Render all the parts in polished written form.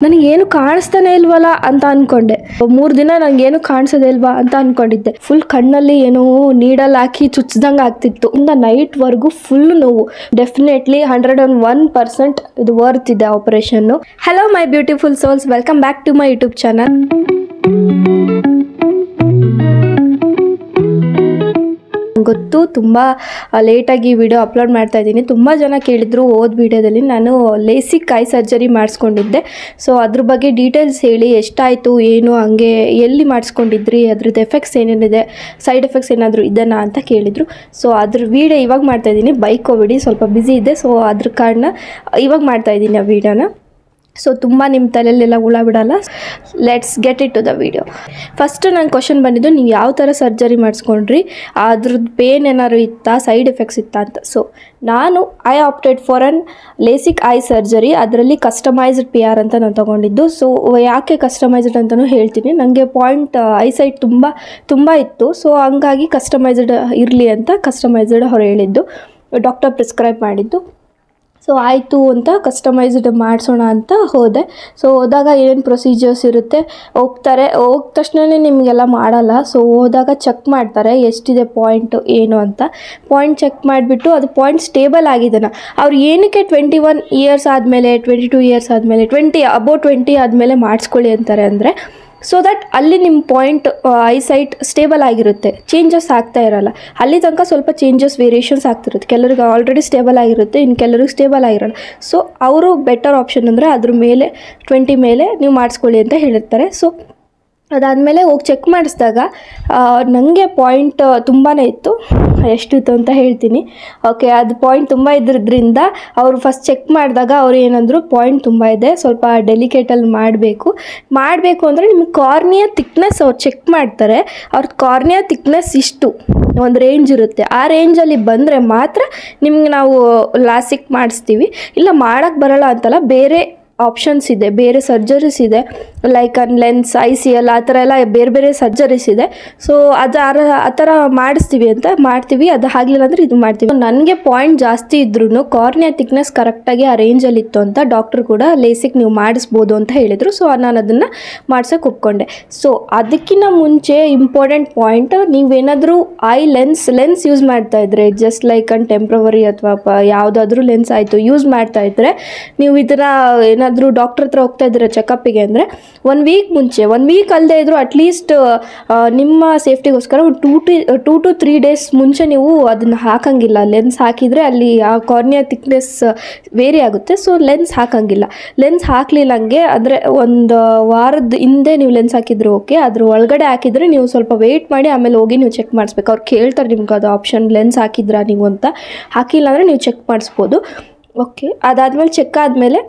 ನನಗೇನು ಕಾಣಿಸ್ತಾನೆ ಇಲ್ವಲ್ಲ ಅಂತ ಅನ್ಕೊಂಡೆ. 3 ದಿನ ನನಗೇನು ಕಾಣಿಸೋದೇ ಇಲ್ವಾ ಅಂತ ಅನ್ಕೊಂಡಿದ್ದೆ. ಫುಲ್ ಕಣ್ಣಲ್ಲಿ ಏನೋ ನೀಡಲ್ ಹಾಕಿ ಚುಚ್ಚಿದಂಗೆ ಆಗ್ತಿತ್ತು. ಇಂದ ನೈಟ್ವರೆಗೂ ಫುಲ್ ನೋವು. ಡೆಫಿನೆಟ್ಲಿ 101% ಇದು ವರ್ತ್ ಇದೆ operation. Hello my beautiful souls, welcome back to my YouTube channel. ಗೊತ್ತು ತುಂಬ ಲೇಟಾಗಿ ವಿಡಿಯೋ ಅಪ್ಲೋಡ್ ಮಾಡ್ತಾ ಇದ್ದೀನಿ. ತುಂಬ ಜನ ಕೇಳಿದ್ರು ಓದ್ ವಿಡಿಯೋದಲ್ಲಿ ನಾನು ಲೇಸಿಕ್ ಐ ಸರ್ಜರಿ ಮಾಡಿಸ್ಕೊಂಡಿದ್ದೆ. ಸೊ ಅದ್ರ ಬಗ್ಗೆ ಡೀಟೇಲ್ಸ್ ಹೇಳಿ, ಎಷ್ಟಾಯಿತು ಏನು, ಹಂಗೆ ಎಲ್ಲಿ ಮಾಡಿಸ್ಕೊಂಡಿದ್ರಿ, ಅದ್ರದ್ದು ಎಫೆಕ್ಟ್ಸ್ ಏನೇನಿದೆ, ಸೈಡ್ ಎಫೆಕ್ಟ್ಸ್ ಏನಾದರೂ ಇದೆನಾ ಅಂತ ಕೇಳಿದರು. ಸೊ ಅದ್ರ ವಿಡಿಯೋ ಇವಾಗ ಮಾಡ್ತಾಯಿದ್ದೀನಿ. ಬೈಕ್ ವಿಡಿಯೋ ಸ್ವಲ್ಪ ಬ್ಯುಸಿ ಇದೆ, ಸೊ ಅದ್ರ ಕಾರಣ ಇವಾಗ ಮಾಡ್ತಾಯಿದ್ದೀನಿ ಆ ವಿಡಿಯೋನ. ಸೊ ತುಂಬ ನಿಮ್ಮ ತಲೆಯಲ್ಲೆಲ್ಲ ಹುಳ ಬಿಡಲ್ಲ. Let's get it to the video. First ನನ್ನ ಕ್ವಶನ್ ಬಂದಿದ್ದು, ನೀವು ಯಾವ ಥರ ಸರ್ಜರಿ ಮಾಡಿಸ್ಕೊಂಡ್ರಿ, ಅದ್ರದ್ದು ಪೇನ್ ಏನಾದ್ರು ಇತ್ತಾ, ಸೈಡ್ ಎಫೆಕ್ಟ್ಸ್ ಇತ್ತಾ ಅಂತ. ಸೊ ನಾನು I opted for an LASIK eye surgery. ಅದರಲ್ಲಿ ಕಸ್ಟಮೈಸ್ಡ್ PR ಅಂತ ನಾನು ತೊಗೊಂಡಿದ್ದು. ಸೊ ಯಾಕೆ ಕಸ್ಟಮೈಸ್ಡ್ ಅಂತಲೂ ಹೇಳ್ತೀನಿ. ನನಗೆ ಪಾಯಿಂಟ್ ಐಸೈಟ್ ತುಂಬ ಇತ್ತು. ಸೊ ಹಂಗಾಗಿ ಕಸ್ಟಮೈಸ್ಡ್ ಇರಲಿ ಅಂತ ಕಸ್ಟಮೈಸ್ಡ್ ಅವ್ರು ಹೇಳಿದ್ದು, ಡಾಕ್ಟರ್ ಪ್ರಿಸ್ಕ್ರೈಬ್ ಮಾಡಿದ್ದು. ಸೊ ಆಯಿತು ಅಂತ ಕಸ್ಟಮೈಸ್ಡ್ ಮಾಡಿಸೋಣ ಅಂತ ಹೋದೆ. ಸೊ ಹೋದಾಗ ಏನು ಪ್ರೊಸೀಜರ್ಸ್ ಇರುತ್ತೆ, ಹೋದ ತಕ್ಷಣವೇ ನಿಮಗೆಲ್ಲ ಮಾಡಲ್ಲ. ಸೊ ಹೋದಾಗ ಚೆಕ್ ಮಾಡ್ತಾರೆ ಎಷ್ಟಿದೆ ಪಾಯಿಂಟು ಏನು ಅಂತ. ಪಾಯಿಂಟ್ ಚೆಕ್ ಮಾಡಿಬಿಟ್ಟು ಅದು ಪಾಯಿಂಟ್ ಸ್ಟೇಬಲ್ ಆಗಿದೆನಾ, ಅವ್ರು ಏನಕ್ಕೆ 21 ಇಯರ್ಸ್ ಆದಮೇಲೆ, 22 ಇಯರ್ಸ್ ಆದಮೇಲೆ, 20 ಆದಮೇಲೆ ಮಾಡಿಸ್ಕೊಳ್ಳಿ ಅಂತಾರೆ ಅಂದರೆ, ಸೊ ದಟ್ ಅಲ್ಲಿ ನಿಮ್ಮ ಪಾಯಿಂಟ್ ಐಸೈಟ್ ಸ್ಟೇಬಲ್ ಆಗಿರುತ್ತೆ, ಚೇಂಜಸ್ ಆಗ್ತಾ ಇರೋಲ್ಲ. ಅಲ್ಲಿ ತನಕ ಸ್ವಲ್ಪ ಚೇಂಜಸ್, ವೇರಿಯೇಷನ್ಸ್ ಆಗ್ತಿರುತ್ತೆ. ಕೆಲವ್ರಿಗೆ ಆಲ್ರೆಡಿ ಸ್ಟೇಬಲ್ ಆಗಿರುತ್ತೆ, ಇನ್ನು ಕೆಲವ್ರಿಗೆ ಸ್ಟೇಬಲ್ ಆಗಿರೋಲ್ಲ. ಸೊ ಅವರು ಬೆಟರ್ ಆಪ್ಷನ್ ಅಂದರೆ ಅದ್ರ ಮೇಲೆ 20 ಮೇಲೆ ನೀವು ಮಾಡಿಸ್ಕೊಳ್ಳಿ ಅಂತ ಹೇಳಿರ್ತಾರೆ. ಸೊ ಅದಾದಮೇಲೆ ಹೋಗಿ ಚೆಕ್ ಮಾಡಿಸಿದಾಗ ನನಗೆ ಪಾಯಿಂಟ್ ತುಂಬಾ ಇತ್ತು. ಎಷ್ಟಿತ್ತು ಅಂತ ಹೇಳ್ತೀನಿ. ಓಕೆ, ಅದು ಪಾಯಿಂಟ್ ತುಂಬ ಇದ್ದಿದ್ದರಿಂದ ಅವರು ಫಸ್ಟ್ ಚೆಕ್ ಮಾಡಿದಾಗ ಅವ್ರು ಏನಂದರು, ಪಾಯಿಂಟ್ ತುಂಬ ಇದೆ, ಸ್ವಲ್ಪ ಡೆಲಿಕೇಟಲ್ಲಿ ಮಾಡಬೇಕು ಅಂದರೆ ನಿಮಗೆ ಕಾರ್ನಿಯಾ ಥಿಕ್ನೆಸ್ ಅವ್ರು ಚೆಕ್ ಮಾಡ್ತಾರೆ. ಅವ್ರ ಕಾರ್ನಿಯಾ ಥಿಕ್ನೆಸ್ ಇಷ್ಟು ಒಂದು ರೇಂಜ್ ಇರುತ್ತೆ. ಆ ರೇಂಜಲ್ಲಿ ಬಂದರೆ ಮಾತ್ರ ನಿಮ್ಗೆ ನಾವು ಲಾಸಿಕ್ ಮಾಡಿಸ್ತೀವಿ. ಇಲ್ಲ ಮಾಡೋಕ್ಕೆ ಬರೋಲ್ಲ ಅಂತಲ್ಲ, ಬೇರೆ ಆಪ್ಷನ್ಸ್ ಇದೆ, ಬೇರೆ ಸರ್ಜರೀಸ್ ಇದೆ, ಲೈಕ್ ಲೆನ್ಸ್, ICL ಆ ಥರ ಎಲ್ಲ ಬೇರೆ ಬೇರೆ ಸರ್ಜರೀಸ್ ಇದೆ. ಸೊ ಆ ಥರ ಮಾಡ್ತೀವಿ. ಅದು ಆಗಲಿಲ್ಲ ಅಂದರೆ ಇದು ಮಾಡ್ತೀವಿ. ನನಗೆ ಪಾಯಿಂಟ್ ಜಾಸ್ತಿ ಇದ್ರೂ ಕಾರ್ನಿಯಾ ಥಿಕ್ನೆಸ್ ಕರೆಕ್ಟಾಗಿ ಆ ರೇಂಜಲ್ಲಿ ಇತ್ತು ಅಂತ ಡಾಕ್ಟ್ರು ಕೂಡ ಲೇಸಿಕ್ ನೀವು ಮಾಡಿಸ್ಬೋದು ಅಂತ ಹೇಳಿದರು. ಸೊ ನಾನು ಅದನ್ನು ಮಾಡ್ಸೋಕೆ ಒಪ್ಕೊಂಡೆ. ಸೊ ಅದಕ್ಕಿಂತ ಮುಂಚೆ ಇಂಪಾರ್ಟೆಂಟ್ ಪಾಯಿಂಟ್, ನೀವೇನಾದರೂ ಲೆನ್ಸ್ ಯೂಸ್ ಮಾಡ್ತಾಯಿದ್ರೆ, ಜಸ್ಟ್ ಲೈಕ್ ಟೆಂಪ್ರವರಿ ಅಥವಾ ಯಾವುದಾದ್ರೂ ಲೆನ್ಸ್ ಆಯಿತು ಯೂಸ್ ಮಾಡ್ತಾಯಿದ್ರೆ, ನೀವು ಇದನ್ನು ಏನಾದರೂ ಡಾಕ್ಟ್ರ್ ಹತ್ರ ಹೋಗ್ತಾ ಇದ್ದೀರಾ ಚೆಕಪ್ಪಿಗೆ ಅಂದರೆ 1 ವೀಕ್ ಮುಂಚೆ, 1 ವೀಕ್ ಅಲ್ಲದೆ ಇದ್ದರೂ ಅಟ್ಲೀಸ್ಟ್ ನಿಮ್ಮ ಸೇಫ್ಟಿಗೋಸ್ಕರ 2 to 3 ಡೇಸ್ ಮುಂಚೆ ನೀವು ಅದನ್ನು ಹಾಕಂಗಿಲ್ಲ. ಲೆನ್ಸ್ ಹಾಕಿದರೆ ಅಲ್ಲಿ ಆ ಕಾರ್ನಿಯಾ ಥಿಕ್ನೆಸ್ ವೇರಿ ಆಗುತ್ತೆ. ಸೊ ಲೆನ್ಸ್ ಹಾಕಂಗಿಲ್ಲ. ಲೆನ್ಸ್ ಹಾಕಲಿಲ್ಲಂಗೆ ಅಂದರೆ 1 ವಾರದ ಹಿಂದೆ ನೀವು ಲೆನ್ಸ್ ಹಾಕಿದ್ರು ಓಕೆ, ಅದ್ರ ಒಳಗಡೆ ಹಾಕಿದರೆ ನೀವು ಸ್ವಲ್ಪ ವೆಯ್ಟ್ ಮಾಡಿ ಆಮೇಲೆ ಹೋಗಿ ನೀವು ಚೆಕ್ ಮಾಡಿಸ್ಬೇಕು. ಅವ್ರು ಕೇಳ್ತಾರೆ ನಿಮ್ಗೆ ಅದು ಆಪ್ಷನ್, ಲೆನ್ಸ್ ಹಾಕಿದ್ರಾ ನೀವು ಅಂತ. ಹಾಕಿಲ್ಲ ಅಂದರೆ ನೀವು ಚೆಕ್ ಮಾಡಿಸ್ಬೋದು. ಓಕೆ, ಅದಾದಮೇಲೆ ಚೆಕ್ ಆದಮೇಲೆ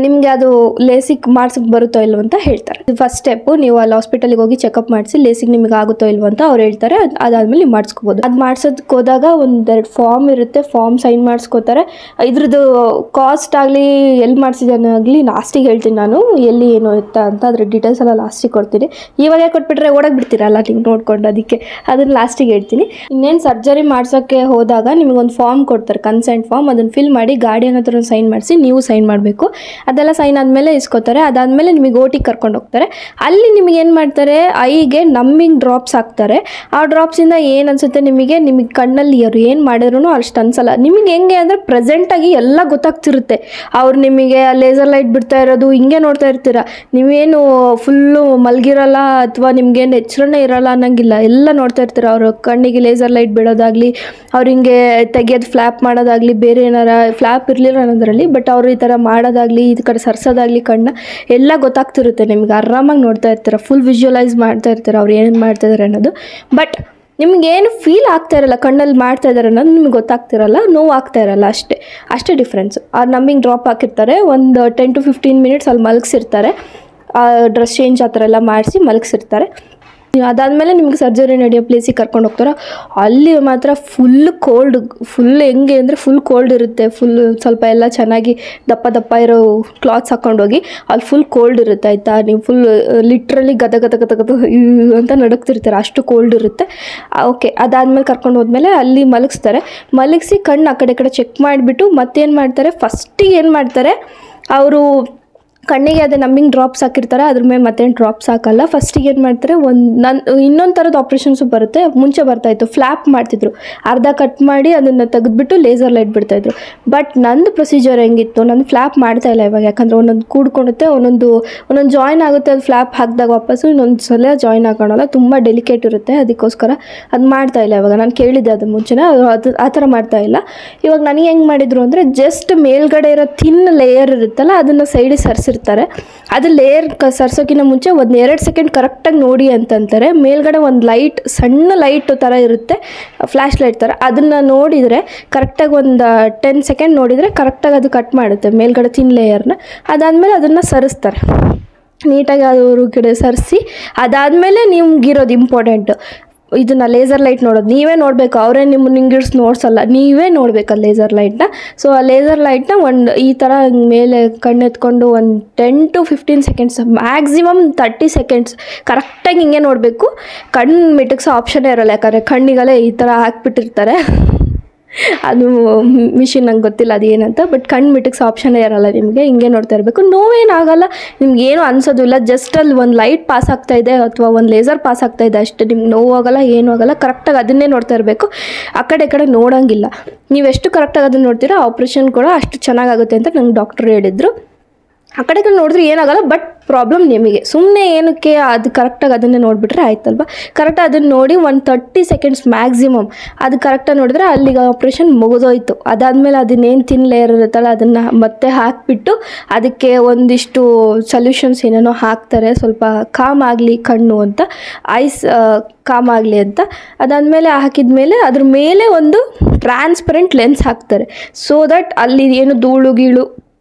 ನಿಮಗೆ ಅದು ಲೇಸಿಕ್ ಮಾಡ್ಸೋಕ್ಕೆ ಬರುತ್ತೋ ಇಲ್ವೋ ಅಂತ ಹೇಳ್ತಾರೆ. ಫಸ್ಟ್ ಸ್ಟೆಪ್ಪು, ನೀವು ಅಲ್ಲಿ ಹಾಸ್ಪಿಟಲಿಗೆ ಹೋಗಿ ಚೆಕಪ್ ಮಾಡಿಸಿ ಲೇಸಿಕ್ ನಿಮಗೆ ಆಗುತ್ತೋ ಇಲ್ವೋ ಅಂತ ಅವ್ರು ಹೇಳ್ತಾರೆ. ಅದಾದಮೇಲೆ ನೀವು ಮಾಡಿಸ್ಕೋಬೋದು. ಅದು ಮಾಡ್ಸೋದಕ್ಕೆ ಹೋದಾಗ 1-2 ಫಾರ್ಮ್ ಇರುತ್ತೆ, ಫಾರ್ಮ್ ಸೈನ್ ಮಾಡಿಸ್ಕೋತಾರೆ. ಇದ್ರದ್ದು ಕಾಸ್ಟ್ ಆಗಲಿ, ಎಲ್ಲಿ ಮಾಡಿಸಿದಾಗಲಿ ಲಾಸ್ಟಿಗೆ ಹೇಳ್ತೀನಿ ನಾನು, ಎಲ್ಲಿ ಏನು ಇತ್ತಾ ಅಂತ ಅದ್ರ ಡೀಟೇಲ್ಸ್ ಎಲ್ಲ ಲಾಸ್ಟಿಗೆ ಕೊಡ್ತೀನಿ. ಇವಾಗೇ ಕೊಟ್ಬಿಟ್ರೆ ಓಡೋಗಿ ಬಿಡ್ತೀರಲ್ಲ ನೀವು ನೋಡ್ಕೊಂಡು, ಅದಕ್ಕೆ ಅದನ್ನು ಲಾಸ್ಟಿಗೆ ಹೇಳ್ತೀನಿ. ಇನ್ನೇನು ಸರ್ಜರಿ ಮಾಡ್ಸೋಕ್ಕೆ ಹೋದಾಗ ನಿಮಗೊಂದು ಫಾರ್ಮ್ ಕೊಡ್ತಾರೆ, ಕನ್ಸೆಂಟ್ ಫಾರ್ಮ್. ಅದನ್ನು ಫಿಲ್ ಮಾಡಿ ಗಾರ್ಡಿಯನ್ ಹತ್ರ ಸೈನ್ ಮಾಡಿಸಿ ನೀವು ಸೈನ್ ಮಾಡಬೇಕು. ಅದೆಲ್ಲ ಸೈನ್ ಆದಮೇಲೆ ಇಸ್ಕೋತಾರೆ. ಅದಾದಮೇಲೆ ನಿಮಗೆ OT ಕರ್ಕೊಂಡು ಹೋಗ್ತಾರೆ. ಅಲ್ಲಿ ನಿಮಗೆ ಏನು ಮಾಡ್ತಾರೆ, ಐಗೆ ನಮ್ಮಿಂಗ್ ಡ್ರಾಪ್ಸ್ ಹಾಕ್ತಾರೆ. ಆ ಡ್ರಾಪ್ಸಿಂದ ಏನು ಅನಿಸುತ್ತೆ ನಿಮಗೆ ಕಣ್ಣಲ್ಲಿ ಅವ್ರು ಏನು ಮಾಡಿದ್ರು ಅಷ್ಟು ಅನಿಸಲ್ಲ. ನಿಮಗೆ ಹೆಂಗೆ ಅಂದರೆ ಪ್ರೆಸೆಂಟಾಗಿ ಎಲ್ಲ ಗೊತ್ತಾಗ್ತಿರುತ್ತೆ. ಅವ್ರು ನಿಮಗೆ ಲೇಸರ್ ಲೈಟ್ ಬಿಡ್ತಾ ಇರೋದು ಹಿಂಗೆ ನೋಡ್ತಾ ಇರ್ತೀರ. ನೀವೇನು ಫುಲ್ಲು ಮಲಗಿರಲ್ಲ ಅಥವಾ ನಿಮ್ಗೇನು ಎಚ್ಚರನೇ ಇರೋಲ್ಲ ಅನ್ನೋಂಗಿಲ್ಲ, ಎಲ್ಲ ನೋಡ್ತಾ ಇರ್ತೀರ. ಅವರು ಕಣ್ಣಿಗೆ ಲೇಸರ್ ಲೈಟ್ ಬಿಡೋದಾಗಲಿ, ಅವ್ರು ಹಿಂಗೆ ತೆಗೆಯೋದು ಫ್ಲ್ಯಾಪ್ ಮಾಡೋದಾಗಲಿ, ಬೇರೆ ಏನಾರ ಫ್ಲ್ಯಾಪ್ ಇರಲಿಲ್ಲ ಅನ್ನೋದ್ರಲ್ಲಿ, ಬಟ್ ಅವರು ಈ ಥರ ಮಾಡೋದಾಗಲಿ, ಈ ಕಡೆ ಸರ್ಸೋದಾಗಲಿ ಕಣ್ಣ ಎಲ್ಲ ಗೊತ್ತಾಗ್ತಿರುತ್ತೆ. ನಿಮ್ಗೆ ಆರಾಮಾಗಿ ನೋಡ್ತಾ ಇರ್ತೀರ, ಫುಲ್ ವಿಜುವಲೈಸ್ ಮಾಡ್ತಾ ಇರ್ತೀರ ಅವ್ರು ಏನೇನು ಮಾಡ್ತಾಯಿದ್ದಾರೆ ಅನ್ನೋದು. ಬಟ್ ನಿಮಗೇನು ಫೀಲ್ ಆಗ್ತಾ ಇರಲ್ಲ, ಕಣ್ಣಲ್ಲಿ ಮಾಡ್ತಾ ಇದ್ದಾರೆ ಅನ್ನೋದು ನಿಮ್ಗೆ ಗೊತ್ತಾಗ್ತಿರಲ್ಲ, ನೋವು ಆಗ್ತಾ ಇರಲ್ಲ, ಅಷ್ಟೇ ಡಿಫ್ರೆನ್ಸು. ಆ ನಮ್ಮಿಂಗ್ ಡ್ರಾಪ್ ಹಾಕಿರ್ತಾರೆ, ಒಂದು 10 to 15 ಮಿನಿಟ್ಸ್ ಅಲ್ಲಿ ಮಲಗಿಸಿರ್ತಾರೆ. ಡ್ರೆಸ್ ಚೇಂಜ್ ಆ ಥರ ಎಲ್ಲ ಮಾಡಿಸಿ ಮಲಗಿಸಿರ್ತಾರೆ. ಅದಾದಮೇಲೆ ನಿಮ್ಗೆ ಸರ್ಜರಿ ನಡೆಯೋ ಪ್ಲೇಸಿಗೆ ಕರ್ಕೊಂಡು ಹೋಗ್ತಾರೆ. ಅಲ್ಲಿ ಮಾತ್ರ ಫುಲ್ ಹೆಂಗೆ ಅಂದರೆ ಫುಲ್ ಕೋಲ್ಡ್ ಇರುತ್ತೆ. ಸ್ವಲ್ಪ ಎಲ್ಲ ಚೆನ್ನಾಗಿ ದಪ್ಪ ಇರೋ ಕ್ಲಾತ್ಸ್ ಹಾಕ್ಕೊಂಡೋಗಿ, ಅಲ್ಲಿ ಫುಲ್ ಕೋಲ್ಡ್ ಇರುತ್ತೆ ಆಯಿತಾ. ನೀವು ಫುಲ್ ಲಿಟ್ರಲಿ ಗದ ಅಂತ ನಡುಕ್ತಿರ್ತೀರ, ಅಷ್ಟು ಕೋಲ್ಡ್ ಇರುತ್ತೆ. ಓಕೆ, ಅದಾದಮೇಲೆ ಕರ್ಕೊಂಡು ಹೋದ್ಮೇಲೆ ಅಲ್ಲಿ ಮಲಗಿಸಿ ಕಣ್ಣು ಆ ಕಡೆ ಚೆಕ್ ಮಾಡಿಬಿಟ್ಟು ಮತ್ತೇನು ಮಾಡ್ತಾರೆ, ಫಸ್ಟಿಗೆ ಏನು ಮಾಡ್ತಾರೆ ಅವರು ಕಣ್ಣಿಗೆ ಅದೇ ನಮ್ಮಿಂಗ್ ಡ್ರಾಪ್ಸ್ ಹಾಕಿರ್ತಾರೆ, ಅದ್ರ ಮೇಲೆ ಮತ್ತೇನು ಡ್ರಾಪ್ಸ್ ಹಾಕಲ್ಲ. ಫಸ್ಟಿಗೆ ಏನು ಮಾಡ್ತಾರೆ, ಇನ್ನೊಂದು ಥರದ ಆಪ್ರೇಷನ್ಸು ಬರುತ್ತೆ. ಮುಂಚೆ ಬರ್ತಾಯಿತ್ತು, ಫ್ಲ್ಯಾಪ್ ಮಾಡ್ತಿದ್ರು, ಅರ್ಧ ಕಟ್ ಮಾಡಿ ಅದನ್ನು ತೆಗೆದ್ಬಿಟ್ಟು ಲೇಸರ್ ಲೈಟ್ ಬಿಡ್ತಾಯಿದ್ರು. ಬಟ್ ನಂದು ಪ್ರೊಸೀಜರ್ ಹೆಂಗಿತ್ತು, ನಾನು ಫ್ಲ್ಯಾಪ್ ಮಾಡ್ತಾಯಿಲ್ಲ ಇವಾಗ, ಯಾಕಂದರೆ ಒಂದೊಂದು ಕೂಡ್ಕೊಳುತ್ತೆ, ಒಂದೊಂದು ಜಾಯಿನ್ ಆಗುತ್ತೆ. ಅದು ಫ್ಲ್ಯಾಪ್ ಹಾಕಿದಾಗ ವಾಪಸ್ಸು ಇನ್ನೊಂದು ಸಲ ಜಾಯಿನ್ ಹಾಕೋಣಲ್ಲ, ತುಂಬ ಡೆಲಿಕೇಟ್ ಇರುತ್ತೆ. ಅದಕ್ಕೋಸ್ಕರ ಅದು ಮಾಡ್ತಾಯಿಲ್ಲ ಇವಾಗ. ನಾನು ಕೇಳಿದ್ದೆ ಅದು ಮುಂಚೆನೇ, ಅದು ಆ ಥರ ಮಾಡ್ತಾಯಿಲ್ಲ. ಇವಾಗ ನನಗೆ ಹೆಂಗೆ ಮಾಡಿದರು ಅಂದರೆ, ಜಸ್ಟ್ ಮೇಲ್ಗಡೆ ಇರೋ ಥಿನ್ ಲೇಯರ್ ಇರುತ್ತಲ್ಲ, ಅದನ್ನು ಸೈಡಿಗೆ ಸರ್ಸಿರ್ತಾರೆ. ಅದು ಲೇಯರ್ ಸರ್ಸೋಕ್ಕಿಂತ ಮುಂಚೆ ಒಂದು 2 ಸೆಕೆಂಡ್ ಕರೆಕ್ಟಾಗಿ ನೋಡಿ ಅಂತಂತಾರೆ. ಮೇಲ್ಗಡೆ ಒಂದು ಲೈಟ್, ಸಣ್ಣ ಲೈಟ್ ಥರ ಇರುತ್ತೆ, ಫ್ಲ್ಯಾಶ್ ಲೈಟ್ ಥರ, ಅದನ್ನು ನೋಡಿದರೆ ಕರೆಕ್ಟಾಗಿ ಒಂದು 10 ಸೆಕೆಂಡ್ ನೋಡಿದರೆ ಕರೆಕ್ಟಾಗಿ ಅದು ಕಟ್ ಮಾಡುತ್ತೆ ಮೇಲ್ಗಡೆ ಥಿನ್ ಲೇಯರ್ನ. ಅದಾದಮೇಲೆ ಅದನ್ನು ಸರಿಸ್ತಾರೆ ನೀಟಾಗಿ, ಅವರು ಕಡೆ ಸರಿಸಿ. ಅದಾದಮೇಲೆ ನಿಮ್ಗಿರೋದು ಇಂಪಾರ್ಟೆಂಟ್, ಇದನ್ನು ಲೇಸರ್ ಲೈಟ್ ನೋಡೋದು ನೀವೇ ನೋಡಬೇಕು, ಅವರೇ ನಿಂಗಿಡ್ಸ್ ನೋಡ್ಸಲ್ಲ, ನೀವೇ ನೋಡಬೇಕು ಆ ಲೇಸರ್ ಲೈಟ್ನ. ಸೊ ಆ ಲೇಸರ್ ಲೈಟ್ನ ಈ ಥರ ಮೇಲೆ ಕಣ್ಣೆತ್ಕೊಂಡು ಒಂದು 10 to 15 ಸೆಕೆಂಡ್ಸ್, ಮ್ಯಾಕ್ಸಿಮಮ್ 30 ಸೆಕೆಂಡ್ಸ್ ಕರೆಕ್ಟಾಗಿ ಹಿಂಗೆ ನೋಡಬೇಕು. ಕಣ್ಣು ಮಿಟಕ್ಸೋ ಆಪ್ಷನ್ನೇ ಇರೋಲ್ಲ, ಯಾಕಂದರೆ ಕಣ್ಣಿಗೆಲ್ಲ ಈ ಥರ ಹಾಕ್ಬಿಟ್ಟಿರ್ತಾರೆ. ಅದು ಮಿಷಿನ್ ನಂಗೆ ಗೊತ್ತಿಲ್ಲ ಅದು ಏನಂತ, ಬಟ್ ಕಣ್ಣು ಮಿಟಕ್ಸ್ ಆಪ್ಷನ್ನೇ ಇರೋಲ್ಲ ನಿಮಗೆ. ಹಿಂಗೆ ನೋಡ್ತಾ ಇರಬೇಕು, ನೋವೇನಾಗಲ್ಲ, ನಿಮ್ಗೇನು ಅನ್ಸೋದಿಲ್ಲ. ಜಸ್ಟ್ ಅಲ್ಲಿ ಒಂದು ಲೈಟ್ ಪಾಸ್ ಆಗ್ತಾಯಿದೆ ಅಥವಾ ಒಂದು ಲೇಸರ್ ಪಾಸ್ ಆಗ್ತಾಯಿದೆ ಅಷ್ಟೇ, ನಿಮ್ಗೆ ನೋವಾಗಲ್ಲ, ಏನೂ ಆಗಲ್ಲ. ಕರೆಕ್ಟಾಗಿ ಅದನ್ನೇ ನೋಡ್ತಾ ಇರಬೇಕು, ಆ ಕಡೆ ನೋಡೋಂಗಿಲ್ಲ. ನೀವೆಷ್ಟು ಕರೆಕ್ಟಾಗಿ ಅದನ್ನು ನೋಡ್ತೀರೋ ಆಪ್ರೇಷನ್ ಕೂಡ ಅಷ್ಟು ಚೆನ್ನಾಗಾಗುತ್ತೆ ಅಂತ ನಂಗೆ ಡಾಕ್ಟ್ರು ಹೇಳಿದರು. ಆ ಕಡೆ ನೋಡಿದ್ರೆ ಏನಾಗಲ್ಲ, ಬಟ್ ಪ್ರಾಬ್ಲಮ್ ನಿಮಗೆ. ಸುಮ್ಮನೆ ಏನಕ್ಕೆ, ಅದು ಕರೆಕ್ಟಾಗಿ ಅದನ್ನೇ ನೋಡಿಬಿಟ್ರೆ ಆಯ್ತಲ್ವ. ಕರೆಕ್ಟಾಗಿ ಅದನ್ನು ನೋಡಿ ಒಂದು 30 ಸೆಕೆಂಡ್ಸ್ ಮ್ಯಾಕ್ಸಿಮಮ್ ಅದು ಕರೆಕ್ಟಾಗಿ ನೋಡಿದ್ರೆ ಅಲ್ಲಿಗೆ ಆಪ್ರೇಷನ್ ಮುಗಿದೋಯ್ತು. ಅದಾದಮೇಲೆ ಅದನ್ನೇನು ಥಿನ್ ಲೇಯರ್ ಇರುತ್ತಲ್ಲ ಅದನ್ನು ಮತ್ತೆ ಹಾಕಿಬಿಟ್ಟು ಅದಕ್ಕೆ ಒಂದಿಷ್ಟು ಸೊಲ್ಯೂಷನ್ಸ್ ಏನೇನೋ ಹಾಕ್ತಾರೆ, ಸ್ವಲ್ಪ ಕಾಮ್ ಆಗಲಿ ಕಣ್ಣು ಅಂತ, ಐಸ್ ಕಾಮ್ ಆಗಲಿ ಅಂತ. ಅದಾದಮೇಲೆ ಹಾಕಿದ ಮೇಲೆ ಅದ್ರ ಮೇಲೆ ಒಂದು ಟ್ರಾನ್ಸ್ಪರೆಂಟ್ ಲೆನ್ಸ್ ಹಾಕ್ತಾರೆ, ಸೊ ದಟ್ ಅಲ್ಲಿ ಏನು ಧೂಳು ಗೀಳು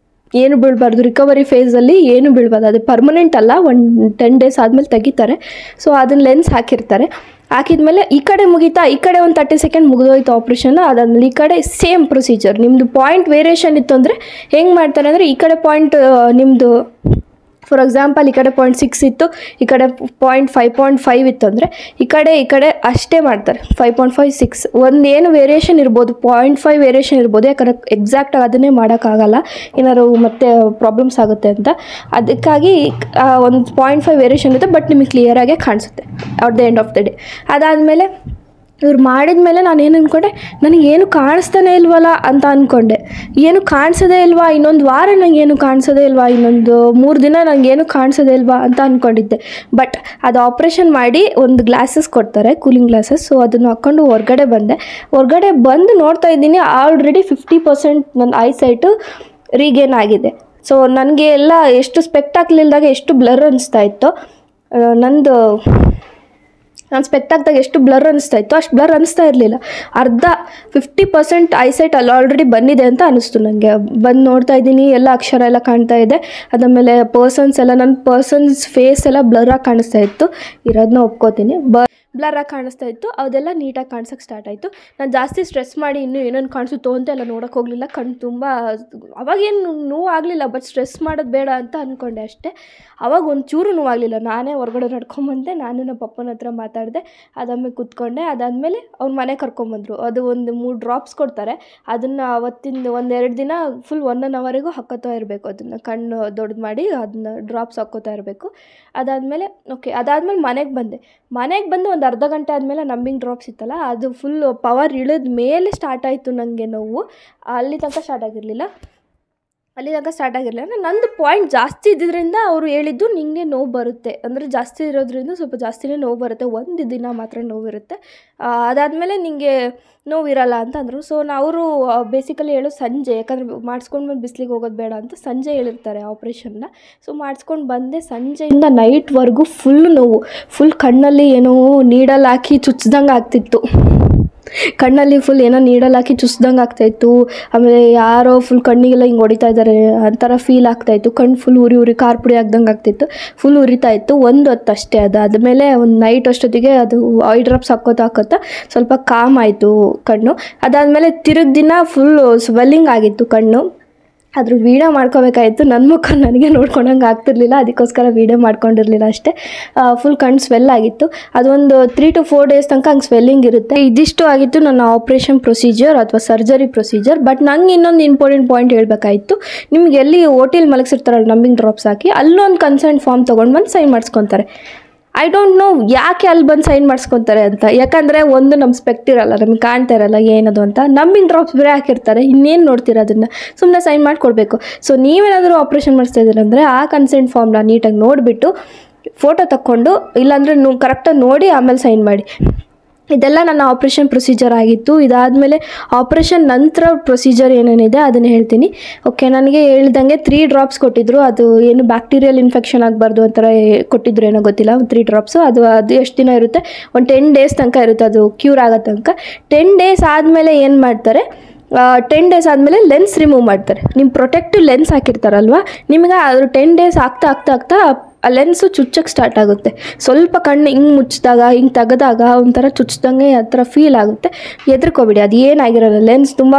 ಏನು ಬೀಳಬಾರ್ದು. ರಿಕವರಿ ಫೇಸಲ್ಲಿ ಏನು ಬೀಳ್ಬಾರ್ದು, ಅದು ಪರ್ಮನೆಂಟ್ ಅಲ್ಲ, ಒಂದು 10 ಡೇಸ್ ಆದಮೇಲೆ ತೆಗಿತಾರೆ. ಸೊ ಅದನ್ನು ಲೆನ್ಸ್ ಹಾಕಿರ್ತಾರೆ. ಹಾಕಿದ್ಮೇಲೆ ಈ ಕಡೆ ಮುಗೀತಾ, ಈ ಕಡೆ ಒಂದು 30 ಸೆಕೆಂಡ್ ಮುಗಿದೋಯ್ತು ಆಪ್ರೇಷನ್. ಅದಾದ್ಮೇಲೆ ಈ ಕಡೆ ಸೇಮ್ ಪ್ರೊಸೀಜರ್. ನಿಮ್ಮದು ಪಾಯಿಂಟ್ ವೇರಿಯೇಷನ್ ಇತ್ತು ಅಂದರೆ ಹೆಂಗೆ ಮಾಡ್ತಾರೆ ಅಂದರೆ, ಈ ಕಡೆ ಪಾಯಿಂಟ್ ನಿಮ್ಮದು ಫಾರ್ ಎಕ್ಸಾಂಪಲ್ ಈ ಕಡೆ 0.6 ಇತ್ತು, ಈ ಕಡೆ 0.5 ಇತ್ತು ಅಂದರೆ ಈ ಕಡೆ ಅಷ್ಟೇ ಮಾಡ್ತಾರೆ. 5.56 ಒಂದೇನು ವೇರಿಯೇಷನ್ ಇರ್ಬೋದು, 0.5 ವೇರಿಯೇಷನ್ ಇರ್ಬೋದು, ಯಾಕಂದರೆ ಎಕ್ಸಾಕ್ಟಾಗಿ ಅದನ್ನೇ ಮಾಡೋಕ್ಕಾಗಲ್ಲ, ಏನಾದ್ರು ಮತ್ತೆ ಪ್ರಾಬ್ಲಮ್ಸ್ ಆಗುತ್ತೆ ಅಂತ. ಅದಕ್ಕಾಗಿ ಒಂದು 0.5 ವೇರಿಯೇಷನ್ ಇರುತ್ತೆ, ಬಟ್ ನಿಮಗೆ ಕ್ಲಿಯರಾಗೇ ಕಾಣಿಸುತ್ತೆ at the end of the day. ಅದಾದಮೇಲೆ ಇವ್ರು ಮಾಡಿದ ಮೇಲೆ ನಾನೇನು ಅಂದ್ಕೊಂಡೆ, ನನಗೇನು ಕಾಣಿಸ್ತಾನೆ ಇಲ್ವಲ್ಲ ಅಂತ ಅಂದ್ಕೊಂಡೆ. ಏನು ಕಾಣಿಸೋದೇ ಇಲ್ವಾ, ಇನ್ನೊಂದು ವಾರ ನನಗೇನು ಕಾಣಿಸೋದೇ ಇಲ್ವಾ, ಇನ್ನೊಂದು 3 ದಿನ ನನಗೇನು ಕಾಣಿಸೋದೇ ಇಲ್ವಾ ಅಂತ ಅಂದ್ಕೊಂಡಿದ್ದೆ. ಬಟ್ ಅದು ಆಪ್ರೇಷನ್ ಮಾಡಿ ಒಂದು ಗ್ಲಾಸಸ್ ಕೊಡ್ತಾರೆ, ಕೂಲಿಂಗ್ ಗ್ಲಾಸಸ್. ಸೊ ಅದನ್ನು ಹಾಕ್ಕೊಂಡು ಹೊರಗಡೆ ಬಂದು ನೋಡ್ತಾ ಇದ್ದೀನಿ, ಆಲ್ರೆಡಿ 50% ನನ್ನ ಐಸೈಟು ರೀಗೇನ್ ಆಗಿದೆ. ಸೊ ನನಗೆ ಎಲ್ಲ ಎಷ್ಟು ಸ್ಪೆಕ್ಟ್ ಹಾಕ್ಲಿಲ್ದಾಗ ಎಷ್ಟು ಬ್ಲರ್ ಅನಿಸ್ತಾ ಇತ್ತು, ನಾನು ಸ್ಪೆಕ್ಟ್ ಹಾಕಿದಾಗ ಎಷ್ಟು ಬ್ಲರ್ ಅನಿಸ್ತಾ ಇತ್ತು ಅಷ್ಟು ಬ್ಲರ್ ಅನಿಸ್ತಾ ಇರಲಿಲ್ಲ. 50% ಐಸೈಟ್ ಅಲ್ಲಿ ಆಲ್ರೆಡಿ ಬಂದಿದೆ ಅಂತ ಅನಿಸ್ತು ನನಗೆ. ಬಂದು ನೋಡ್ತಾ ಇದ್ದೀನಿ, ಎಲ್ಲ ಅಕ್ಷರ ಎಲ್ಲ ಕಾಣ್ತಾ ಇದೆ. ಅದಾದಮೇಲೆ ನನ್ನ ಪರ್ಸನ್ಸ್ ಫೇಸ್ ಎಲ್ಲ ಬ್ಲರಾಗಿ ಕಾಣಿಸ್ತಾ ಇತ್ತು, ಇರೋದನ್ನ ಒಪ್ಕೋತೀನಿ. ಬ್ಲರಾಗಿ ಕಾಣಿಸ್ತಾ ಇತ್ತು, ಅದೆಲ್ಲ ನೀಟಾಗಿ ಕಾಣಿಸೋಕ್ಕೆ ಸ್ಟಾರ್ಟ್ ಆಯಿತು. ನಾನು ಜಾಸ್ತಿ ಸ್ಟ್ರೆಸ್ ಮಾಡಿ ಇನ್ನೂ ಏನೇನು ಕಾಣಿಸುತ್ತೋ ಅಂತ ಎಲ್ಲ ನೋಡೋಕೆ ಹೋಗಲಿಲ್ಲ. ಕಣ್ಣು ತುಂಬ ಅವಾಗೇನು ನೋವು ಆಗಲಿಲ್ಲ, ಬಟ್ ಸ್ಟ್ರೆಸ್ ಮಾಡೋದು ಬೇಡ ಅಂತ ಅಂದ್ಕೊಂಡೆ ಅಷ್ಟೇ. ಅವಾಗ ಒಂಚೂರು ನೋವಾಗಲಿಲ್ಲ. ನಾನೇ ಹೊರಗಡೆ ನಡ್ಕೊಂಬಂದೆ, ನಾನು ನಮ್ಮ ಪಪ್ಪನ ಹತ್ರ ಮಾತಾಡಿದೆ, ಅದಾದ್ಮೇಲೆ ಕೂತ್ಕೊಂಡೆ. ಅದಾದಮೇಲೆ ಅವ್ರ ಮನೆ ಕರ್ಕೊಂಬಂದರು. ಅದು ಒಂದು 3 ಡ್ರಾಪ್ಸ್ ಕೊಡ್ತಾರೆ, ಅದನ್ನು ಅವತ್ತಿಂದ 1-2 ದಿನ ಫುಲ್ 1 ಅವರಿಗೂ ಹಾಕೋತಾ ಇರಬೇಕು. ಅದನ್ನು ಕಣ್ಣು ದೊಡ್ಡದು ಮಾಡಿ ಅದನ್ನ ಡ್ರಾಪ್ಸ್ ಹಾಕೋತಾ ಇರಬೇಕು. ಅದಾದಮೇಲೆ ಅದಾದಮೇಲೆ ಮನೆಗೆ ಬಂದು ಒಂದು ಅರ್ಧ ಗಂಟೆ ಆದಮೇಲೆ ನಂಬಿಂಗ್ ಡ್ರಾಪ್ಸ್ ಇತ್ತಲ್ಲ, ಅದು ಫುಲ್ ಪವರ್ ಇಳಿದ ಮೇಲೆ ಸ್ಟಾರ್ಟ್ ಆಯಿತು ನನಗೆ ನೋವು. ಅಲ್ಲಿ ತನಕ ಸ್ಟಾರ್ಟ್ ಆಗಿರಲಿಲ್ಲ. ನಂದು ಪಾಯಿಂಟ್ ಜಾಸ್ತಿ ಇದ್ದಿದ್ದರಿಂದ ಅವರು ಹೇಳಿದ್ದು ನಿಮಗೆ ನೋವು ಬರುತ್ತೆ, ಅಂದರೆ ಜಾಸ್ತಿ ಇರೋದ್ರಿಂದ ಸ್ವಲ್ಪ ಜಾಸ್ತಿನೇ ನೋವು ಬರುತ್ತೆ, 1 ದಿನ ಮಾತ್ರ ನೋವಿರುತ್ತೆ, ಅದಾದಮೇಲೆ ನಿಮಗೆ ನೋವಿರಲ್ಲ ಅಂತ ಅಂದರು. ಸೊ ಅವರು ಬೇಸಿಕಲಿ ಹೇಳೋದು ಸಂಜೆ, ಯಾಕಂದರೆ ಮಾಡಿಸ್ಕೊಂಡು ಬಂದು ಬಿಸಿಲಿಗೆ ಹೋಗೋದು ಬೇಡ ಅಂತ ಸಂಜೆ ಹೇಳಿರ್ತಾರೆ ಆಪ್ರೇಷನ್ನ. ಸೊ ಮಾಡಿಸ್ಕೊಂಡು ಬಂದೆ, ಸಂಜೆಯಿಂದ ನೈಟ್ವರೆಗೂ ಫುಲ್ ನೋವು, ಫುಲ್ ಕಣ್ಣಲ್ಲಿ ಏನೋ ನೀಡಲ್ ಹಾಕಿ ಚುಚ್ಚಿದಂಗೆ ಆಗ್ತಿತ್ತು. ಕಣ್ಣಲ್ಲಿ ಫುಲ್ ಏನೋ ನೀಡಲ್ ಹಾಕಿ ಚುಸ್ದಂಗೆ ಆಗ್ತಾಯಿತ್ತು. ಆಮೇಲೆ ಯಾರೋ ಫುಲ್ ಕಣ್ಣಿಗೆಲ್ಲ ಹಿಂಗೆ ಹೊಡಿತಾ ಇದ್ದಾರೆ ಅಂಥರ ಫೀಲ್ ಆಗ್ತಾಯಿತ್ತು. ಕಣ್ಣು ಫುಲ್ ಉರಿ ಖಾರ ಪುಡಿ ಆಗ್ದಂಗೆ ಆಗ್ತಿತ್ತು, ಫುಲ್ ಉರಿತಾ ಇತ್ತು. 1 ಹೊತ್ತು ಅಷ್ಟೇ. ಅದಾದಮೇಲೆ ಒಂದು ನೈಟ್ ಅಷ್ಟೊತ್ತಿಗೆ ಅದು ಐ ಡ್ರಾಪ್ಸ್ ಹಾಕೋತಾ ಸ್ವಲ್ಪ ಕಾಮ್ ಆಯಿತು ಕಣ್ಣು. ಅದಾದಮೇಲೆ ತಿರುಗಿ ದಿನ ಫುಲ್ ಸ್ವೆಲ್ಲಿಂಗ್ ಆಗಿತ್ತು ಕಣ್ಣು. ಅದ್ರ ವೀಡಿಯೋ ಮಾಡ್ಕೋಬೇಕಾಯಿತು. ನನ್ನ ಮುಖ ನನಗೆ ನೋಡ್ಕೊಂಡಂಗೆ ಆಗ್ತಿರ್ಲಿಲ್ಲ, ಅದಕ್ಕೋಸ್ಕರ ವೀಡಿಯೋ ಮಾಡ್ಕೊಂಡಿರಲಿಲ್ಲ ಅಷ್ಟೇ. ಫುಲ್ ಕಣ್ಣು ಸ್ವೆಲ್ ಆಗಿತ್ತು. ಅದೊಂದು 3 to 4 ಡೇಸ್ ತನಕ ಹಂಗೆ ಸ್ವೆಲ್ಲಿಂಗ್ ಇರುತ್ತೆ. ಇದಿಷ್ಟು ಆಗಿತ್ತು ನನ್ನ ಆಪ್ರೇಷನ್ ಪ್ರೊಸೀಜರ್ ಅಥವಾ ಸರ್ಜರಿ ಪ್ರೊಸೀಜರ್. ಬಟ್ ನಂಗೆ ಇನ್ನೊಂದು ಇಂಪಾರ್ಟೆಂಟ್ ಪಾಯಿಂಟ್ ಹೇಳಬೇಕಾಯಿತು. ನಿಮ್ಗೆ ಎಲ್ಲಿ ಓಟಿಲ್ ಮಲಗಿಸಿರ್ತಾರಲ್ಲ ನಂಬಿಂಗ್ ಡ್ರಾಪ್ಸ್ ಹಾಕಿ, ಅಲ್ಲೊಂದು ಕನ್ಸರ್ನ್ ಫಾರ್ಮ್ ತೊಗೊಂಡು ಬಂದು ಸೈನ್ ಮಾಡಿಸ್ಕೊತಾರೆ. ಐ ಡೋಂಟ್ ನೋ ಯಾಕೆ ಅಲ್ಲಿ ಬಂದು ಸೈನ್ ಮಾಡಿಸ್ಕೊತಾರೆ ಅಂತ. ಯಾಕಂದರೆ ಒಂದು ನಮ್ಮ ಸ್ಪೆಕ್ಟ್ ಇರಲ್ಲ, ನಮಗೆ ಕಾಣ್ತಾ ಇರಲ್ಲ ಏನದು ಅಂತ. ನಂಬಿಂಗ್ ಡ್ರಾಪ್ಸ್ ಬೇರೆ ಹಾಕಿರ್ತಾರೆ, ಇನ್ನೇನು ನೋಡ್ತೀರ ಅದನ್ನು, ಸುಮ್ಮನೆ ಸೈನ್ ಮಾಡಿಕೊಡ್ಬೇಕು. ಸೊ ನೀವೇನಾದರೂ ಆಪ್ರೇಷನ್ ಮಾಡಿಸ್ತಾ ಇದ್ದೀರಂದರೆ ಆ ಕನ್ಸೆಂಟ್ ಫಾರ್ಮ್ನ ನೀಟಾಗಿ ನೋಡಿಬಿಟ್ಟು ಫೋಟೋ ತಕ್ಕೊಂಡು, ಇಲ್ಲಾಂದರೆ ನೀವು ಕರೆಕ್ಟಾಗಿ ನೋಡಿ ಆಮೇಲೆ ಸೈನ್ ಮಾಡಿ. ಇದೆಲ್ಲ ನನ್ನ ಆಪ್ರೇಷನ್ ಪ್ರೊಸೀಜರ್ ಆಗಿತ್ತು. ಇದಾದಮೇಲೆ ಆಪ್ರೇಷನ್ ನಂತರ ಪ್ರೊಸೀಜರ್ ಏನೇನಿದೆ ಅದನ್ನು ಹೇಳ್ತೀನಿ. ಓಕೆ, ನನಗೆ ಹೇಳ್ದಂಗೆ 3 ಡ್ರಾಪ್ಸ್ ಕೊಟ್ಟಿದ್ದರು. ಅದು ಏನು ಬ್ಯಾಕ್ಟೀರಿಯಲ್ ಇನ್ಫೆಕ್ಷನ್ ಆಗಬಾರ್ದು ಒಂಥರ ಕೊಟ್ಟಿದ್ರು, ಏನೋ ಗೊತ್ತಿಲ್ಲ. 3 ಡ್ರಾಪ್ಸು. ಅದು ಎಷ್ಟು ದಿನ ಇರುತ್ತೆ, ಒಂದು 10 ಡೇಸ್ ತನಕ ಇರುತ್ತೆ, ಅದು ಕ್ಯೂರ್ ಆಗೋ ತನಕ. 10 ಡೇಸ್ ಆದಮೇಲೆ ಏನು ಮಾಡ್ತಾರೆ, 10 ಡೇಸ್ ಆದಮೇಲೆ ಲೆನ್ಸ್ ರಿಮೂವ್ ಮಾಡ್ತಾರೆ. ನಿಮ್ಮ ಪ್ರೊಟೆಕ್ಟಿವ್ ಲೆನ್ಸ್ ಹಾಕಿರ್ತಾರಲ್ವ, ನಿಮಗೆ ಅದು 10 ಡೇಸ್ ಆಗ್ತಾ ಆ ಲೆನ್ಸು ಚುಚ್ಚಕ್ಕೆ ಸ್ಟಾರ್ಟ್ ಆಗುತ್ತೆ. ಸ್ವಲ್ಪ ಕಣ್ಣು ಹಿಂಗೆ ಮುಚ್ಚಿದಾಗ, ಹಿಂಗೆ ತೆಗೆದಾಗ ಒಂಥರ ಚುಚ್ಚಿದಂಗೆ ಆ ಥರ ಫೀಲ್ ಆಗುತ್ತೆ. ಹೆದರ್ಕೋಬೇಡಿ, ಅದು ಏನಾಗಿರೋಲ್ಲ. ಲೆನ್ಸ್ ತುಂಬ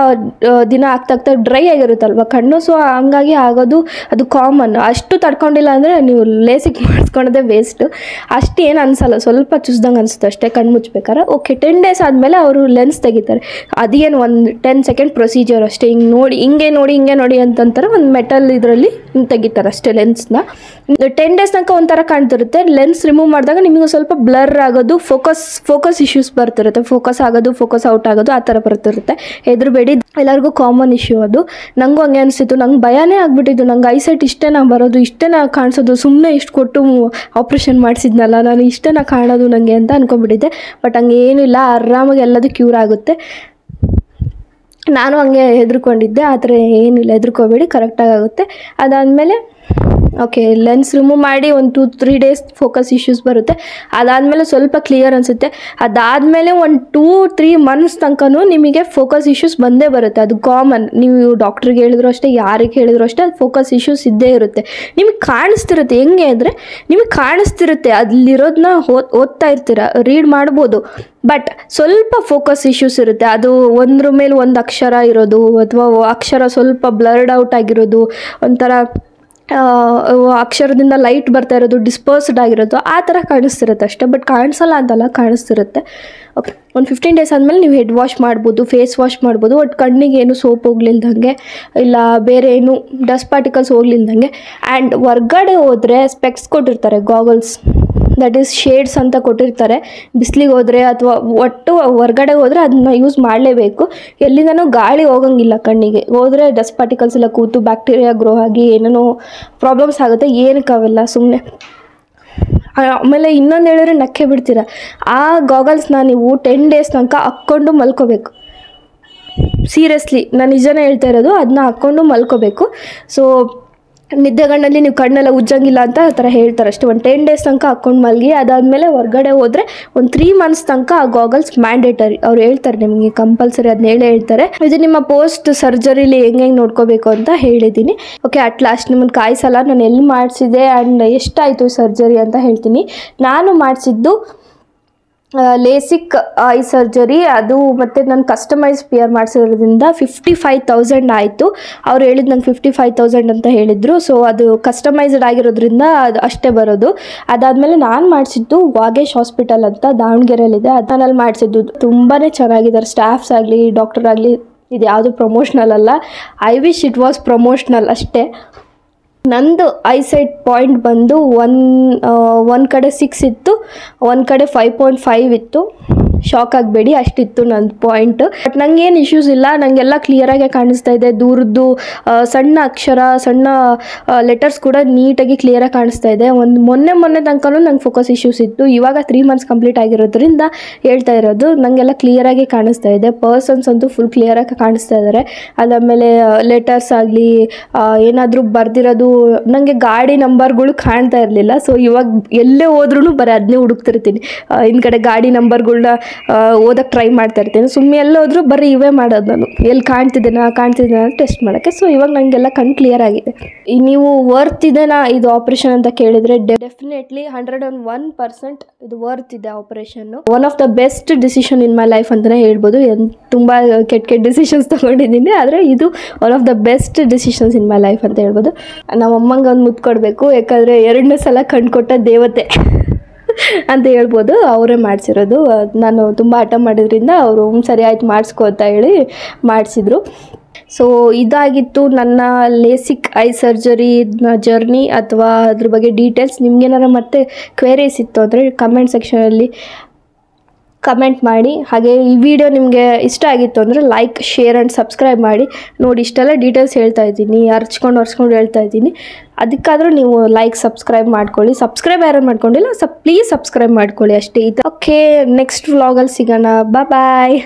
ದಿನ ಆಗ್ತಾ ಡ್ರೈ ಆಗಿರುತ್ತಲ್ವ ಕಣ್ಣು, ಸೊ ಹಂಗಾಗಿ ಆಗೋದು ಅದು ಕಾಮನ್. ಅಷ್ಟು ತಡ್ಕೊಂಡಿಲ್ಲ ಅಂದರೆ ನೀವು ಲೇಸಿಕ್ ಮಾಡಿಸ್ಕೊಳೋದೇ ವೇಸ್ಟು. ಅಷ್ಟು ಏನು ಅನಿಸಲ್ಲ, ಸ್ವಲ್ಪ ಚುಚ್ಚಿದಂಗೆ ಅನಿಸುತ್ತೆ ಅಷ್ಟೇ ಕಣ್ಣು ಮುಚ್ಬೇಕಾರೆ. ಓಕೆ, 10 ಡೇಸ್ ಆದಮೇಲೆ ಅವರು ಲೆನ್ಸ್ ತೆಗಿತಾರೆ. ಅದೇನು ಒಂದು 10 ಸೆಕೆಂಡ್ ಪ್ರೊಸೀಜರ್ ಅಷ್ಟೇ. ಹಿಂಗೆ ನೋಡಿ ಅಂತಂತಾರೆ. ಒಂದು ಮೆಟಲ್ ಇದರಲ್ಲಿ ಹಿಂಗೆ ತೆಗಿತಾರೆ ಅಷ್ಟೇ ಲೆನ್ಸ್ನ. 10 ಡೇಸ್ ತನಕ ಒಂಥರ ಕಾಣ್ತಿರುತ್ತೆ. ಲೆನ್ಸ್ ರಿಮೂವ್ ಮಾಡಿದಾಗ ನಿಮಗೆ ಸ್ವಲ್ಪ ಬ್ಲರ್ ಆಗೋದು, ಫೋಕಸ್ ಇಶ್ಯೂಸ್ ಬರ್ತಿರುತ್ತೆ. ಫೋಕಸ್ ಆಗೋದು, ಫೋಕಸ್ ಔಟ್ ಆಗೋದು, ಆ ಥರ ಬರ್ತಿರುತ್ತೆ. ಹೆದರಬೇಡಿ, ಎಲ್ಲರಿಗೂ ಕಾಮನ್ ಇಶ್ಯೂ ಅದು. ನನಗೂ ಹಂಗೆ ಅನಿಸ್ತಿತ್ತು. ನಂಗೆ ಭಯನೇ ಆಗಿಬಿಟ್ಟಿದ್ದು. ನಂಗೆ ಐಸೈಟ್ ಇಷ್ಟೇನಾ ಬರೋದು, ಇಷ್ಟೇನಾ ಕಾಣಿಸೋದು, ಸುಮ್ಮನೆ ಇಷ್ಟು ಕೊಟ್ಟು ಆಪ್ರೇಷನ್ ಮಾಡಿಸಿದ್ನಲ್ಲ ನಾನು, ಇಷ್ಟೇನಾ ಕಾಣೋದು ನನಗೆ ಅಂತ ಅಂದ್ಕೊಂಡ್ಬಿಟ್ಟಿದ್ದೆ. ಬಟ್ ಹಂಗೆ ಏನಿಲ್ಲ, ಆರಾಮಾಗಿ ಎಲ್ಲದು ಕ್ಯೂರ್ ಆಗುತ್ತೆ. ನಾನು ಹಂಗೆ ಹೆದರ್ಕೊಂಡಿದ್ದೆ, ಆ ಥರ ಏನಿಲ್ಲ, ಹೆದರ್ಕೋಬೇಡಿ, ಕರೆಕ್ಟಾಗಿ ಆಗುತ್ತೆ. ಅದಾದಮೇಲೆ ಓಕೆ, ಲೆನ್ಸ್ ರಿಮೂವ್ ಮಾಡಿ ಒಂದು 2-3 ಡೇಸ್ ಫೋಕಸ್ ಇಶ್ಯೂಸ್ ಬರುತ್ತೆ. ಅದಾದಮೇಲೆ ಸ್ವಲ್ಪ ಕ್ಲಿಯರ್ ಅನಿಸುತ್ತೆ. ಅದಾದಮೇಲೆ ಒಂದು 2-3 ಮಂತ್ಸ್ ತನಕನೂ ನಿಮಗೆ ಫೋಕಸ್ ಇಶ್ಯೂಸ್ ಬಂದೇ ಬರುತ್ತೆ. ಅದು ಕಾಮನ್. ನೀವು ಡಾಕ್ಟ್ರಿಗೆ ಹೇಳಿದ್ರು ಅಷ್ಟೇ, ಯಾರಿಗೆ ಹೇಳಿದ್ರು ಅಷ್ಟೇ, ಅದು ಫೋಕಸ್ ಇಶ್ಯೂಸ್ ಇದ್ದೇ ಇರುತ್ತೆ. ನಿಮಗೆ ಕಾಣಿಸ್ತಿರುತ್ತೆ. ಹೆಂಗೆ ಅಂದರೆ ನಿಮಗೆ ಕಾಣಿಸ್ತಿರುತ್ತೆ, ಅಲ್ಲಿರೋದನ್ನ ಓದ್ತಾ ಇರ್ತೀರ, ರೀಡ್ ಮಾಡ್ಬೋದು. ಬಟ್ ಸ್ವಲ್ಪ ಫೋಕಸ್ ಇಶ್ಯೂಸ್ ಇರುತ್ತೆ. ಅದು ಒಂದ್ರ ಮೇಲೆ ಒಂದು ಅಕ್ಷರ ಇರೋದು, ಅಥವಾ ಅಕ್ಷರ ಸ್ವಲ್ಪ ಬ್ಲರ್ಡ್ ಔಟ್ ಆಗಿರೋದು, ಒಂಥರ ಅಕ್ಷರದಿಂದ ಲೈಟ್ ಬರ್ತಾ ಇರೋದು, ಡಿಸ್ಪರ್ಸ್ಡ್ ಆಗಿರೋದು, ಆ ಥರ ಕಾಣಿಸ್ತಿರುತ್ತೆ ಅಷ್ಟೇ. ಬಟ್ ಕಾಣಿಸಲ್ಲ ಅಂತಲ್ಲ, ಕಾಣಿಸ್ತಿರುತ್ತೆ. ಓಕೆ, ಒಂದು 15 ಡೇಸ್ ಆದಮೇಲೆ ನೀವು ಹೆಡ್ ವಾಶ್ ಮಾಡ್ಬೋದು, ಫೇಸ್ ವಾಶ್ ಮಾಡ್ಬೋದು. ಒಟ್ಟು ಕಣ್ಣಿಗೆ ಏನು ಸೋಪ್ ಹೋಗ್ಲಿಲ್ದಂಗೆ, ಇಲ್ಲ ಬೇರೆ ಏನು ಡಸ್ಟ್ ಪಾರ್ಟಿಕಲ್ಸ್ ಹೋಗ್ಲಿಲ್ದಂಗೆ. ಆ್ಯಂಡ್ ಹೊರ್ಗಡೆ ಹೋದರೆ ಸ್ಪೆಕ್ಸ್ ಕೊಟ್ಟಿರ್ತಾರೆ, ಗಾಗಲ್ಸ್, ದಟ್ ಈಸ್ ಶೇಡ್ಸ್ ಅಂತ ಕೊಟ್ಟಿರ್ತಾರೆ. ಬಿಸಿಲಿಗೆ ಹೋದರೆ ಅಥವಾ ಒಟ್ಟು ಹೊರ್ಗಡೆ ಹೋದರೆ ಅದನ್ನ ಯೂಸ್ ಮಾಡಲೇಬೇಕು. ಎಲ್ಲಿಂದನೂ ಗಾಳಿ ಹೋಗಂಗಿಲ್ಲ ಕಣ್ಣಿಗೆ. ಹೋದರೆ ಡಸ್ಟ್ ಪಾರ್ಟಿಕಲ್ಸ್ ಎಲ್ಲ ಕೂತು ಬ್ಯಾಕ್ಟೀರಿಯಾ ಗ್ರೋ ಆಗಿ ಏನೇನೋ ಪ್ರಾಬ್ಲಮ್ಸ್ ಆಗುತ್ತೆ. ಏನಕ್ಕೆ ಅವೆಲ್ಲ ಸುಮ್ಮನೆ. ಆಮೇಲೆ ಇನ್ನೊಂದು ಹೇಳಿದ್ರೆ ನಕ್ಕೆ ಬಿಡ್ತೀರ. ಆ ಗಾಗಲ್ಸ್ನ ನೀವು 10 ಡೇಸ್ ತನಕ ಹಾಕ್ಕೊಂಡು ಮಲ್ಕೋಬೇಕು. ಸೀರಿಯಸ್ಲಿ, ನಾನು ನಿಜನೇ ಹೇಳ್ತಾ ಇರೋದು. ಅದನ್ನ ಹಾಕ್ಕೊಂಡು ಮಲ್ಕೋಬೇಕು. ಸೊ ನಿದ್ದೆಗಣ್ಣಲ್ಲಿ ನೀವು ಕಣ್ಣೆಲ್ಲ ಉಜ್ಜಂಗಿಲ್ಲ ಅಂತ ಆ ಥರ ಹೇಳ್ತಾರೆ ಅಷ್ಟೇ. ಒಂದು 10 ಡೇಸ್ ತನಕ ಹಾಕ್ಕೊಂಡು ಮಲಗಿ. ಅದಾದಮೇಲೆ ಹೊರಗಡೆ ಹೋದರೆ ಒಂದು 3 ಮಂತ್ಸ್ ತನಕ ಆ ಗಾಗಲ್ಸ್ ಮ್ಯಾಂಡೇಟರಿ. ಅವ್ರು ಹೇಳ್ತಾರೆ ನಿಮಗೆ ಕಂಪಲ್ಸರಿ, ಅದನ್ನ ಹೇಳ್ತಾರೆ. ಇದು ನಿಮ್ಮ ಪೋಸ್ಟ್ ಸರ್ಜರಿಲಿ ಹೆಂಗೆ ನೋಡ್ಕೋಬೇಕು ಅಂತ ಹೇಳಿದ್ದೀನಿ. ಓಕೆ, ಅಟ್ ಲಾಸ್ಟ್ ನಿಮ್ಮನ್ನು ಕಾಯಿಸಲ್ಲ. ನಾನು ಎಲ್ಲಿ ಮಾಡಿಸಿದೆ ಆ್ಯಂಡ್ ಎಷ್ಟಾಯಿತು ಸರ್ಜರಿ ಅಂತ ಹೇಳ್ತೀನಿ. ನಾನು ಮಾಡಿಸಿದ್ದು ಲೇಸಿಕ್ ಐ ಸರ್ಜರಿ. ಅದು ಮತ್ತು ನಾನು ಕಸ್ಟಮೈಸ್ ಪಿಯರ್ ಮಾಡಿಸಿರೋದ್ರಿಂದ 55,000 ಆಯಿತು. ಅವ್ರು ಹೇಳಿದ್ದು ನಂಗೆ 55,000 ಅಂತ ಹೇಳಿದರು. ಸೊ ಅದು ಕಸ್ಟಮೈಸ್ಡ್ ಆಗಿರೋದ್ರಿಂದ ಅದು ಅಷ್ಟೇ ಬರೋದು. ಅದಾದಮೇಲೆ ನಾನು ಮಾಡಿಸಿದ್ದು ವಾಗೇಶ್ ಹಾಸ್ಪಿಟಲ್ ಅಂತ ದಾವಣಗೆರೆಯಲ್ಲಿದೆ, ಅದನ್ನಲ್ಲಿ ಮಾಡಿಸಿದ್ದು. ತುಂಬಾ ಚೆನ್ನಾಗಿದ್ದಾರೆ ಸ್ಟಾಫ್ಸ್ ಆಗಲಿ, ಡಾಕ್ಟರ್ ಆಗಲಿ. ಇದು ಯಾವುದು ಪ್ರಮೋಷ್ನಲ್ ಅಲ್ಲ. ಐ ವಿಶ್ ಇಟ್ ವಾಸ್ ಪ್ರಮೋಷ್ನಲ್ ಅಷ್ಟೇ. ನಂದು ಐಸೈಟ್ ಪಾಯಿಂಟ್ ಬಂದು ಒಂದು ಕಡೆ 6 ಇತ್ತು, ಒಂದು ಕಡೆ 5.5 ಇತ್ತು. ಶಾಕ್ ಆಗಬೇಡಿ, ಅಷ್ಟಿತ್ತು ನಂದು ಪಾಯಿಂಟ್. ಬಟ್ ನನಗೇನು ಇಶ್ಯೂಸ್ ಇಲ್ಲ, ನನಗೆಲ್ಲ ಕ್ಲಿಯರಾಗೆ ಕಾಣಿಸ್ತಾ ಇದೆ. ದೂರದ್ದು ಸಣ್ಣ ಅಕ್ಷರ, ಸಣ್ಣ ಲೆಟರ್ಸ್ ಕೂಡ ನೀಟಾಗಿ ಕ್ಲಿಯರಾಗಿ ಕಾಣಿಸ್ತಾ ಇದೆ. ಮೊನ್ನೆ ತನಕನೂ ನಂಗೆ ಫೋಕಸ್ ಇಶ್ಯೂಸ್ ಇತ್ತು. ಇವಾಗ 3 ಮಂತ್ಸ್ ಕಂಪ್ಲೀಟ್ ಆಗಿರೋದ್ರಿಂದ ಹೇಳ್ತಾ ಇರೋದು, ನನಗೆಲ್ಲ ಕ್ಲಿಯರಾಗಿ ಕಾಣಿಸ್ತಾ ಇದೆ. ಪರ್ಸನ್ಸ್ ಅಂತೂ ಫುಲ್ ಕ್ಲಿಯರಾಗಿ ಕಾಣಿಸ್ತಾ ಇದ್ದಾರೆ. ಅದಾದಮೇಲೆ ಲೆಟರ್ಸ್ ಆಗಲಿ, ಏನಾದರೂ ಬರ್ದಿರೋದು, ನನಗೆ ಗಾಡಿ ನಂಬರ್ಗಳು ಕಾಣ್ತಾ ಇರಲಿಲ್ಲ. ಸೊ ಇವಾಗ ಎಲ್ಲೇ ಹೋದ್ರೂ ಬರೀ ಅದನ್ನೇ ಹುಡುಕ್ತಿರ್ತೀನಿ. ಹಿಂದ್ಗಡೆ ಗಾಡಿ ನಂಬರ್ಗಳ್ನ ಓದೋಕ್ಕೆ ಟ್ರೈ ಮಾಡ್ತಾ ಇರ್ತೀನಿ. ಸುಮ್ಮನೆ ಎಲ್ಲೋದ್ರೂ ಬರೀ ಇವೇ ಮಾಡೋದು ನಾನು, ಎಲ್ಲಿ ಕಾಣ್ತಿದ್ದೇನಾ ಅಂತ ಟೆಸ್ಟ್ ಮಾಡೋಕ್ಕೆ. ಸೊ ಇವಾಗ ನನಗೆಲ್ಲ ಕಣ್ಣು ಕ್ಲಿಯರ್ ಆಗಿದೆ. ನೀವು ವರ್ತ್ ಇದೆನಾ ಇದು ಆಪ್ರೇಷನ್ ಅಂತ ಕೇಳಿದರೆ ಡೆಫಿನೆಟ್ಲಿ 101% ಇದು ವರ್ತ್ ಇದೆ operation. One of the best decision in my life ಅಂತಲೇ ಹೇಳ್ಬೋದು. ತುಂಬ ಕೆಟ್ಟ ಡಿಸಿಷನ್ಸ್ ತೊಗೊಂಡಿದ್ದೀನಿ, ಆದರೆ ಇದು one of the best decisions in my life ಅಂತ ಹೇಳ್ಬೋದು. ನಮ್ಮ ಅಮ್ಮಂಗೆ ಒಂದು ಮುತ್ತು ಕೊಡಬೇಕು, ಯಾಕಂದರೆ 2ನೇ ಸಲ ಕಣ್ಣು ಕೊಟ್ಟ ದೇವತೆ ಅಂತ ಹೇಳ್ಬೋದು. ಅವರೇ ಮಾಡಿಸಿರೋದು. ನಾನು ತುಂಬ ಹಠ ಮಾಡಿದ್ರಿಂದ ಅವರು ಸರಿ ಆಯ್ತು ಮಾಡಿಸ್ಕೊ ಅಂತ ಹೇಳಿ ಮಾಡಿಸಿದ್ರು. ಸೊ ಇದಾಗಿತ್ತು ನನ್ನ ಲೇಸಿಕ್ ಐ ಸರ್ಜರಿ ಜರ್ನಿ ಅಥವಾ ಅದ್ರ ಬಗ್ಗೆ ಡೀಟೇಲ್ಸ್. ನಿಮ್ಗೇನಾರ ಮತ್ತೆ ಕ್ವೇರೀಸ್ ಇತ್ತು ಅಂದರೆ ಕಮೆಂಟ್ ಸೆಕ್ಷನಲ್ಲಿ ಕಮೆಂಟ್ ಮಾಡಿ. ಹಾಗೆ ಈ ವಿಡಿಯೋ ನಿಮಗೆ ಇಷ್ಟ ಆಗಿತ್ತು ಅಂದರೆ ಲೈಕ್, ಶೇರ್ ಆ್ಯಂಡ್ ಸಬ್ಸ್ಕ್ರೈಬ್ ಮಾಡಿ. ನೋಡಿ ಇಷ್ಟೆಲ್ಲ ಡೀಟೇಲ್ಸ್ ಹೇಳ್ತಾ ಇದ್ದೀನಿ, ಹರ್ಚ್ಕೊಂಡು ಹೇಳ್ತಾ ಇದ್ದೀನಿ. ಅದಕ್ಕಾದರೂ ನೀವು ಲೈಕ್, ಸಬ್ಸ್ಕ್ರೈಬ್ ಮಾಡ್ಕೊಳ್ಳಿ. ಸಬ್ಸ್ಕ್ರೈಬ್ ಯಾರು ಮಾಡ್ಕೊಂಡಿಲ್ಲ ಪ್ಲೀಸ್ ಸಬ್ಸ್ಕ್ರೈಬ್ ಮಾಡ್ಕೊಳ್ಳಿ ಅಷ್ಟೇ. ಓಕೆ, ನೆಕ್ಸ್ಟ್ ವ್ಲಾಗಲ್ಲಿ ಸಿಗೋಣ. ಬಾಯ್.